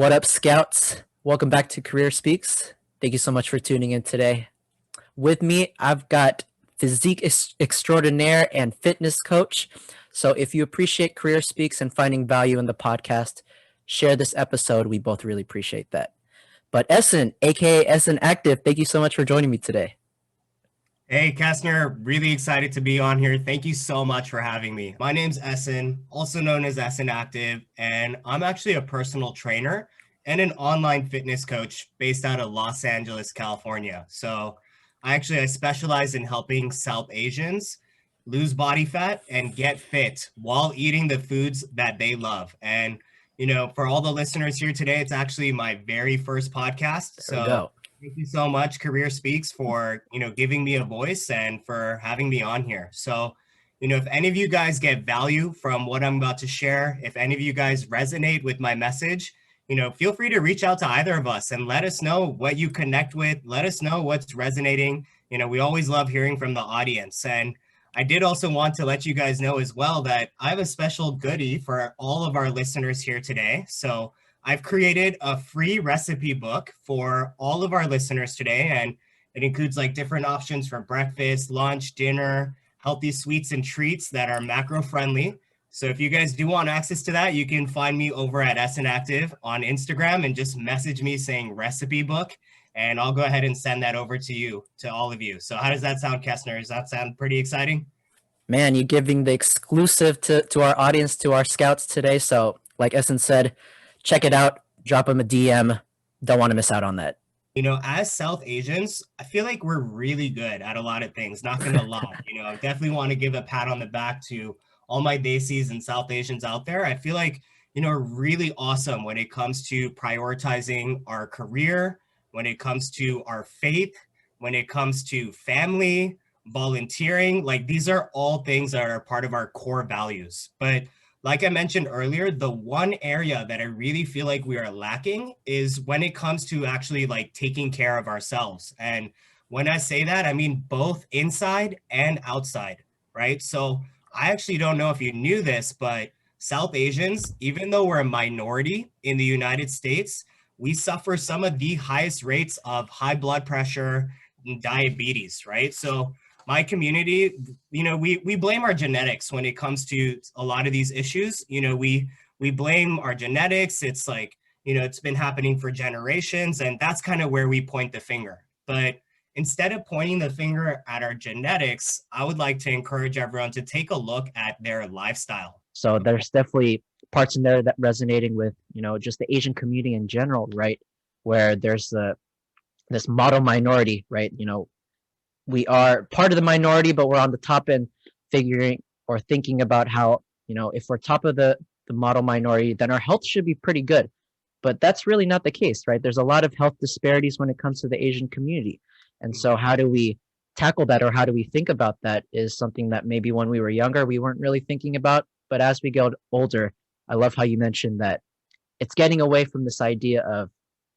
What up, Scouts? Welcome back to Career Speaks. Thank you so much for tuning in today. With me, I've got extraordinaire and fitness coach. So if you appreciate Career Speaks and finding value in the podcast, share this episode. We both really appreciate that. But Ahsan, aka Ahsan Active, thank you so much for joining me today. Hey, Kastner, really excited to be on here. Thank you so much for having me. My name's Ahsan, also known as Ahsan Active, and I'm actually a personal trainer and an online fitness coach based out of Los Angeles, California. So I specialize in helping South Asians lose body fat and get fit while eating the foods that they love. And, for all the listeners here today, it's actually my very first podcast. There we go. Thank you so much, Kareer Speaks, for giving me a voice and for having me on here. So, if any of you guys get value from what I'm about to share, if any of you guys resonate with my message, feel free to reach out to either of us and let us know what you connect with. Let us know what's resonating. We always love hearing from the audience. And I did also want to let you guys know as well that I have a special goodie for all of our listeners here today. So I've created a free recipe book for all of our listeners today, and it includes like different options for breakfast, lunch, dinner, healthy sweets and treats that are macro friendly. So if you guys do want access to that, you can find me over at Ahsan Active on Instagram and just message me saying recipe book, and I'll go ahead and send that over to you, to all of you. So how does that sound, Kestner? Does that sound pretty exciting? Man, you're giving the exclusive to our audience, to our scouts today. So like Ahsan said, check it out, drop them a DM. Don't want to miss out on that. As South Asians, I feel like we're really good at a lot of things, not going to lie. I definitely want to give a pat on the back to all my Desis and South Asians out there. I feel like, we're really awesome when it comes to prioritizing our career, when it comes to our faith, when it comes to family, volunteering. Like these are all things that are part of our core values. But like I mentioned earlier, the one area that I really feel like we are lacking is when it comes to actually like taking care of ourselves. And when I say that, I mean both inside and outside, right? So I actually don't know if you knew this, but South Asians, even though we're a minority in the United States, we suffer some of the highest rates of high blood pressure and diabetes, right? So my community, we blame our genetics when it comes to a lot of these issues. We blame our genetics. It's like, it's been happening for generations, and that's kind of where we point the finger. But instead of pointing the finger at our genetics, I would like to encourage everyone to take a look at their lifestyle. So there's definitely parts in there that resonating with, just the Asian community in general, right? Where there's this model minority, right? We are part of the minority, but we're on the top end figuring or thinking about how, if we're top of the model minority, then our health should be pretty good. But that's really not the case, right? There's a lot of health disparities when it comes to the Asian community. And so how do we tackle that, or how do we think about that, is something that maybe when we were younger, we weren't really thinking about. But as we get older, I love how you mentioned that it's getting away from this idea of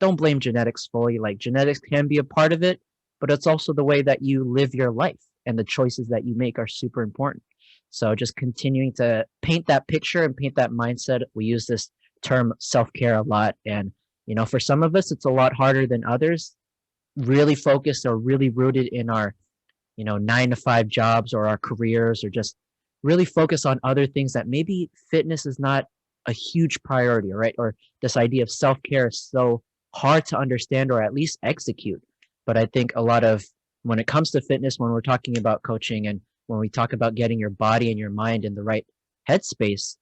don't blame genetics fully. Like genetics can be a part of it, but it's also the way that you live your life, and the choices that you make are super important. So just continuing to paint that picture and paint that mindset. We use this term self-care a lot. And, for some of us, it's a lot harder than others. Really focused or really rooted in our, 9-to-5 jobs or our careers, or just really focus on other things that maybe fitness is not a huge priority, right? Or this idea of self-care is so hard to understand or at least execute. But I think a lot of, when it comes to fitness, when we're talking about coaching and when we talk about getting your body and your mind in the right headspace,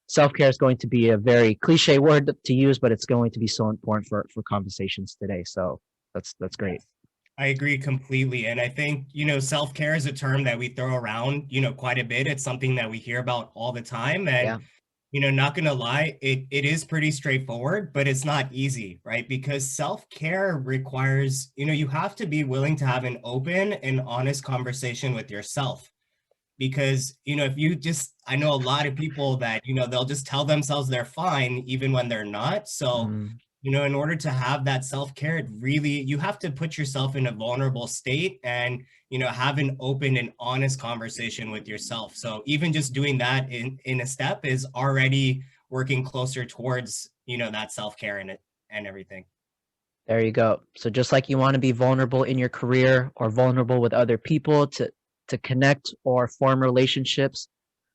self-care is going to be a very cliche word to use, but it's going to be so important for conversations today. So that's great. I agree completely. And I think, self-care is a term that we throw around, quite a bit. It's something that we hear about all the time. And Yeah. Not gonna lie, it is pretty straightforward, but it's not easy, right? Because self-care requires, you have to be willing to have an open and honest conversation with yourself. Because, if you just, I know a lot of people that, they'll just tell themselves they're fine even when they're not. So, Mm, in order to have that self-care, you have to put yourself in a vulnerable state and, have an open and honest conversation with yourself. So even just doing that in a step is already working closer towards, that self-care and everything. There you go. So just like you want to be vulnerable in your career or vulnerable with other people to connect or form relationships,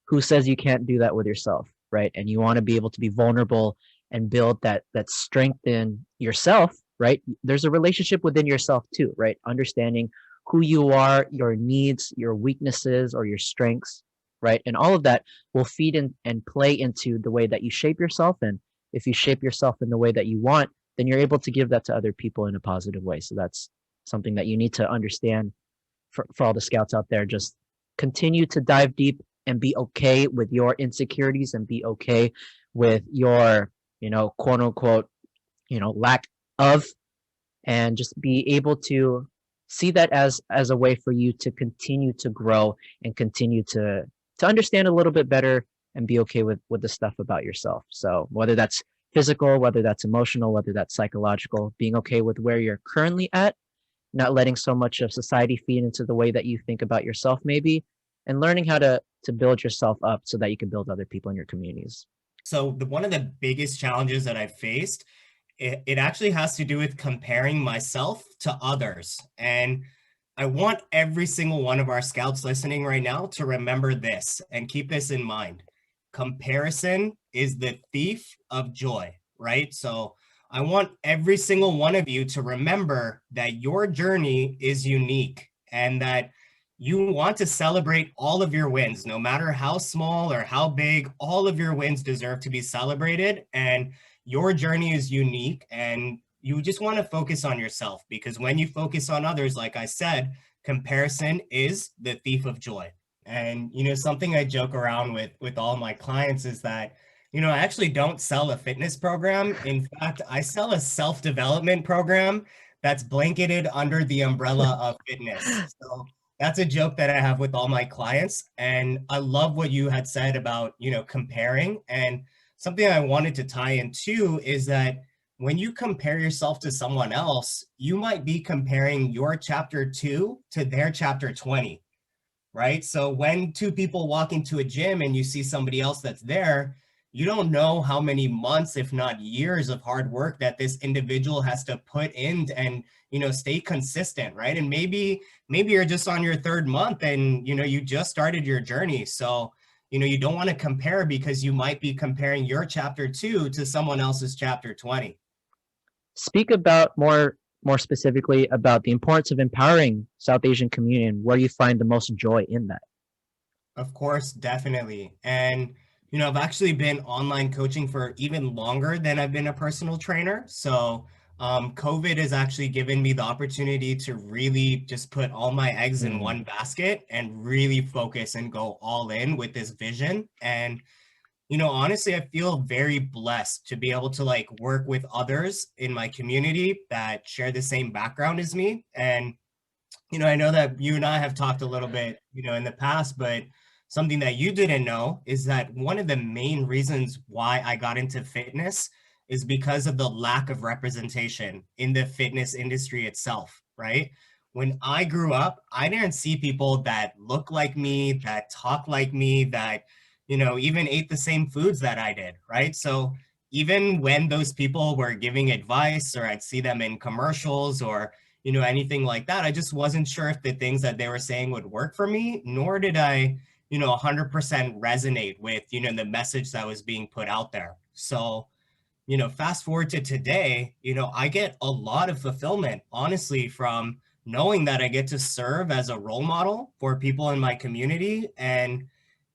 who says you can't do that with yourself, right? And you want to be able to be vulnerable and build that strength in yourself, right? There's a relationship within yourself too, right? Understanding who you are, your needs, your weaknesses, or your strengths, right? And all of that will feed in and play into the way that you shape yourself. And if you shape yourself in the way that you want, then you're able to give that to other people in a positive way. So that's something that you need to understand for all the scouts out there. Just continue to dive deep and be okay with your insecurities and be okay with your, quote unquote, lack of, and just be able to see that as a way for you to continue to grow and continue to understand a little bit better and be okay with the stuff about yourself. So whether that's physical, whether that's emotional, whether that's psychological, being okay with where you're currently at, not letting so much of society feed into the way that you think about yourself maybe, and learning how to build yourself up so that you can build other people in your communities. So one of the biggest challenges that I faced, it actually has to do with comparing myself to others. And I want every single one of our scouts listening right now to remember this and keep this in mind. Comparison is the thief of joy, right? So I want every single one of you to remember that your journey is unique and that you want to celebrate all of your wins, no matter how small or how big. All of your wins deserve to be celebrated, and your journey is unique, and you just want to focus on yourself, because when you focus on others, like I said, comparison is the thief of joy. And something I joke around with all my clients is that I actually don't sell a fitness program. In fact, I sell a self-development program that's blanketed under the umbrella of fitness. So that's a joke that I have with all my clients. And I love what you had said about, comparing. And something I wanted to tie in too is that when you compare yourself to someone else, you might be comparing your chapter 2 to their chapter 20, right? So when two people walk into a gym and you see somebody else that's there, you don't know how many months, if not years, of hard work that this individual has to put in and stay consistent, right? And maybe you're just on your third month and you just started your journey. So you don't want to compare, because you might be comparing your chapter 2 to someone else's chapter 20. Speak about more specifically about the importance of empowering South Asian community and where you find the most joy in that. Of course, definitely. And, I've actually been online coaching for even longer than I've been a personal trainer. So COVID has actually given me the opportunity to really just put all my eggs in Mm. one basket and really focus and go all in with this vision. And, honestly, I feel very blessed to be able to work with others in my community that share the same background as me. And I know that you and I have talked a little bit, in the past, but something that you didn't know is that one of the main reasons why I got into fitness is because of the lack of representation in the fitness industry itself, right? When I grew up, I didn't see people that look like me, that talk like me, that, even ate the same foods that I did, right? So even when those people were giving advice, or I'd see them in commercials or anything like that, I just wasn't sure if the things that they were saying would work for me, nor did I, 100% resonate with, the message that was being put out there. So, fast forward to today, I get a lot of fulfillment, honestly, from knowing that I get to serve as a role model for people in my community. And,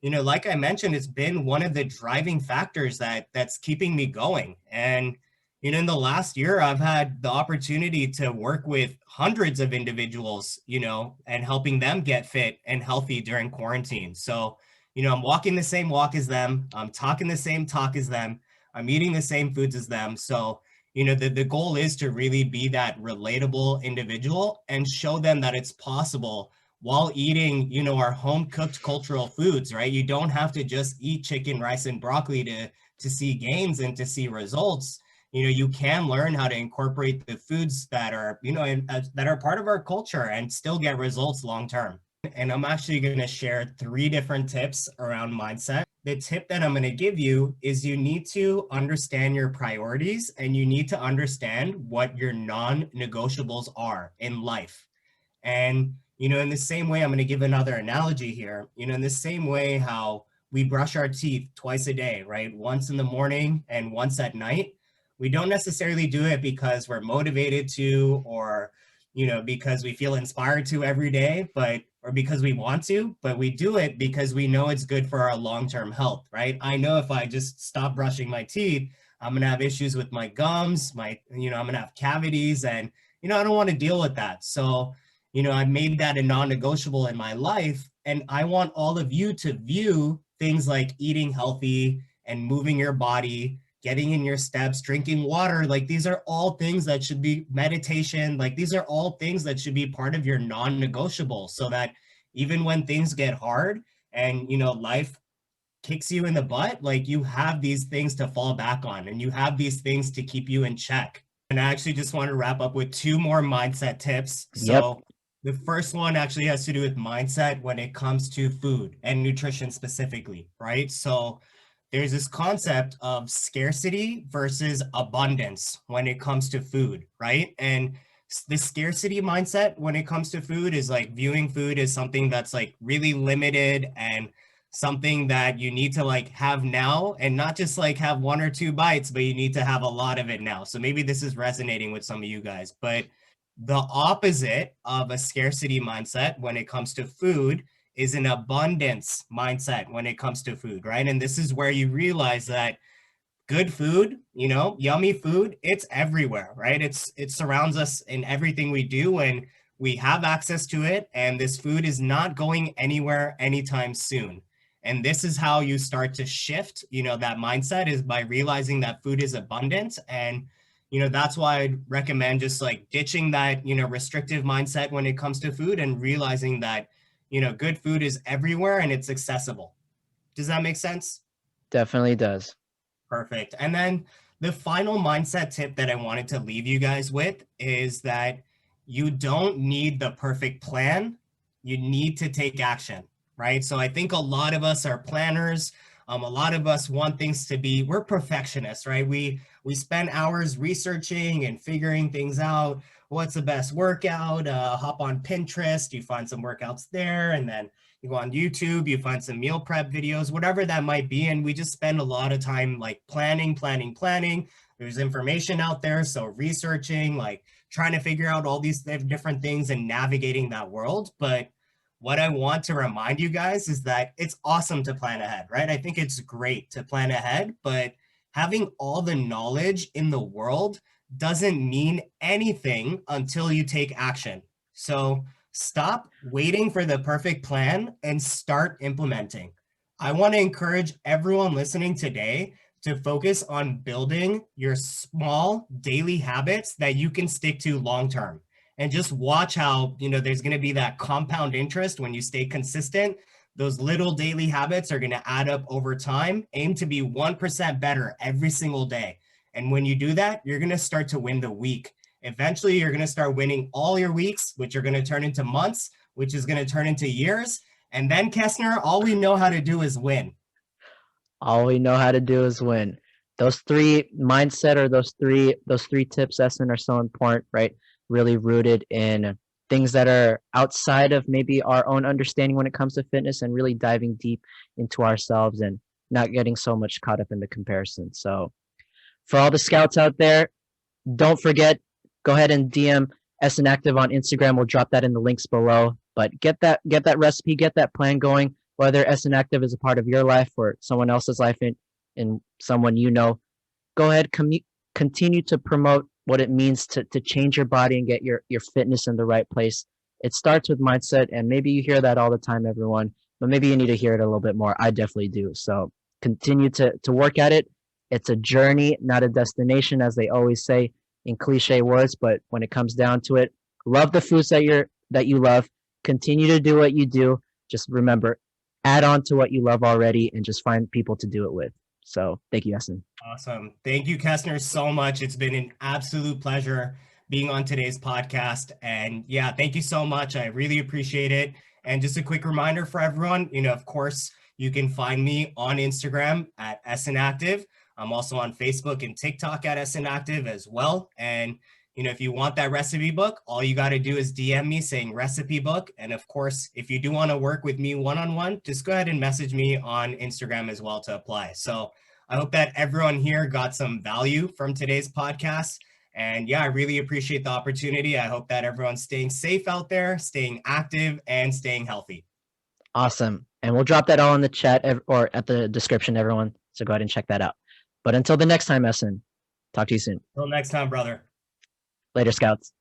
like I mentioned, it's been one of the driving factors that's keeping me going. And, in the last year, I've had the opportunity to work with hundreds of individuals, and helping them get fit and healthy during quarantine. So, I'm walking the same walk as them. I'm talking the same talk as them. I'm eating the same foods as them. So, the goal is to really be that relatable individual and show them that it's possible while eating, our home cooked cultural foods, right? You don't have to just eat chicken, rice, and broccoli to see gains and to see results. You can learn how to incorporate the foods that are, that are part of our culture and still get results long term. And I'm actually going to share 3 different tips around mindset the tip that I'm going to give you is you need to understand your priorities and you need to understand what your non-negotiables are in life. And, in the same way, I'm going to give another analogy here, in the same way how we brush our teeth twice a day, right? Once in the morning and once at night. We don't necessarily do it because we're motivated to, or, because we feel inspired to every day, or because we want to, but we do it because we know it's good for our long-term health, right? I know if I just stop brushing my teeth, I'm going to have issues with my gums, I'm going to have cavities, and, I don't want to deal with that. So, I made that a non-negotiable in my life. And I want all of you to view things like eating healthy and moving your body, getting in your steps, drinking water. Like these are all things that should be meditation. Like these are all things that should be part of your non-negotiable, so that even when things get hard and, life kicks you in the butt, like you have these things to fall back on and you have these things to keep you in check. And I actually just want to wrap up with 2 more mindset tips. Yep. So the first one actually has to do with mindset when it comes to food and nutrition specifically, right? So there's this concept of scarcity versus abundance when it comes to food, right? And the scarcity mindset when it comes to food is like viewing food as something that's like really limited and something that you need to like have now, and not just like have 1 or 2 bites, but you need to have a lot of it now. So maybe this is resonating with some of you guys, but the opposite of a scarcity mindset when it comes to food is an abundance mindset when it comes to food, right? And this is where you realize that good food, yummy food, it's everywhere, right? It surrounds us in everything we do, and we have access to it, and this food is not going anywhere anytime soon. And this is how you start to shift, that mindset, is by realizing that food is abundant. And that's why I'd recommend just like ditching that, restrictive mindset when it comes to food and realizing that, good food is everywhere and it's accessible. Does that make sense? Definitely does. Perfect. And then the final mindset tip that I wanted to leave you guys with is that you don't need the perfect plan. You need to take action, right? So I think a lot of us are planners. A lot of us want things to be, we're perfectionists, right? We spend hours researching and figuring things out. What's the best workout? Hop on Pinterest, you find some workouts there, and then you go on YouTube, you find some meal prep videos, whatever that might be. And we just spend a lot of time like planning. There's information out there. So researching, like trying to figure out all these different things and navigating that world. But what I want to remind you guys is that it's awesome to plan ahead, right? I think it's great to plan ahead, but having all the knowledge in the world doesn't mean anything until you take action. So stop waiting for the perfect plan and start implementing. I want to encourage everyone listening today to focus on building your small daily habits that you can stick to long term. And just watch how, there's going to be that compound interest when you stay consistent. Those little daily habits are going to add up over time. Aim to be 1% better every single day. And when you do that, you're going to start to win the week. Eventually, you're going to start winning all your weeks, which are going to turn into months, which is going to turn into years. And then, Kessner, all we know how to do is win. All we know how to do is win. Those 3 mindset, or those three tips, Essen, are so important, right? Really rooted in things that are outside of maybe our own understanding when it comes to fitness, and really diving deep into ourselves and not getting so much caught up in the comparison. So for all the scouts out there, don't forget, go ahead and DM Ahsan Active on Instagram. We'll drop that in the links below. But get that recipe, get that plan going, whether Ahsan Active is a part of your life or someone else's life, in someone you know. Go ahead, continue to promote what it means to change your body and get your fitness in the right place. It starts with mindset, and maybe you hear that all the time, everyone, but maybe you need to hear it a little bit more. I definitely do. So continue to work at it. It's a journey, not a destination, as they always say in cliche words. But when it comes down to it, love the foods that you love. Continue to do what you do. Just remember, add on to what you love already, and just find people to do it with. So thank you, Ahsan. Awesome. Thank you, Kessner, so much. It's been an absolute pleasure being on today's podcast. And yeah, thank you so much. I really appreciate it. And just a quick reminder for everyone, of course, You can find me on Instagram at Ahsan Active. I'm also on Facebook and TikTok at Ahsan Active as well. And if you want that recipe book, all you got to do is DM me saying recipe book. And of course, if you do want to work with me one-on-one, just go ahead and message me on Instagram as well to apply. So I hope that everyone here got some value from today's podcast. And yeah, I really appreciate the opportunity. I hope that everyone's staying safe out there, staying active, and staying healthy. Awesome. And we'll drop that all in the chat or at the description, everyone. So go ahead and check that out. But until the next time, Ahsan, talk to you soon. Until next time, brother. Later, Scouts.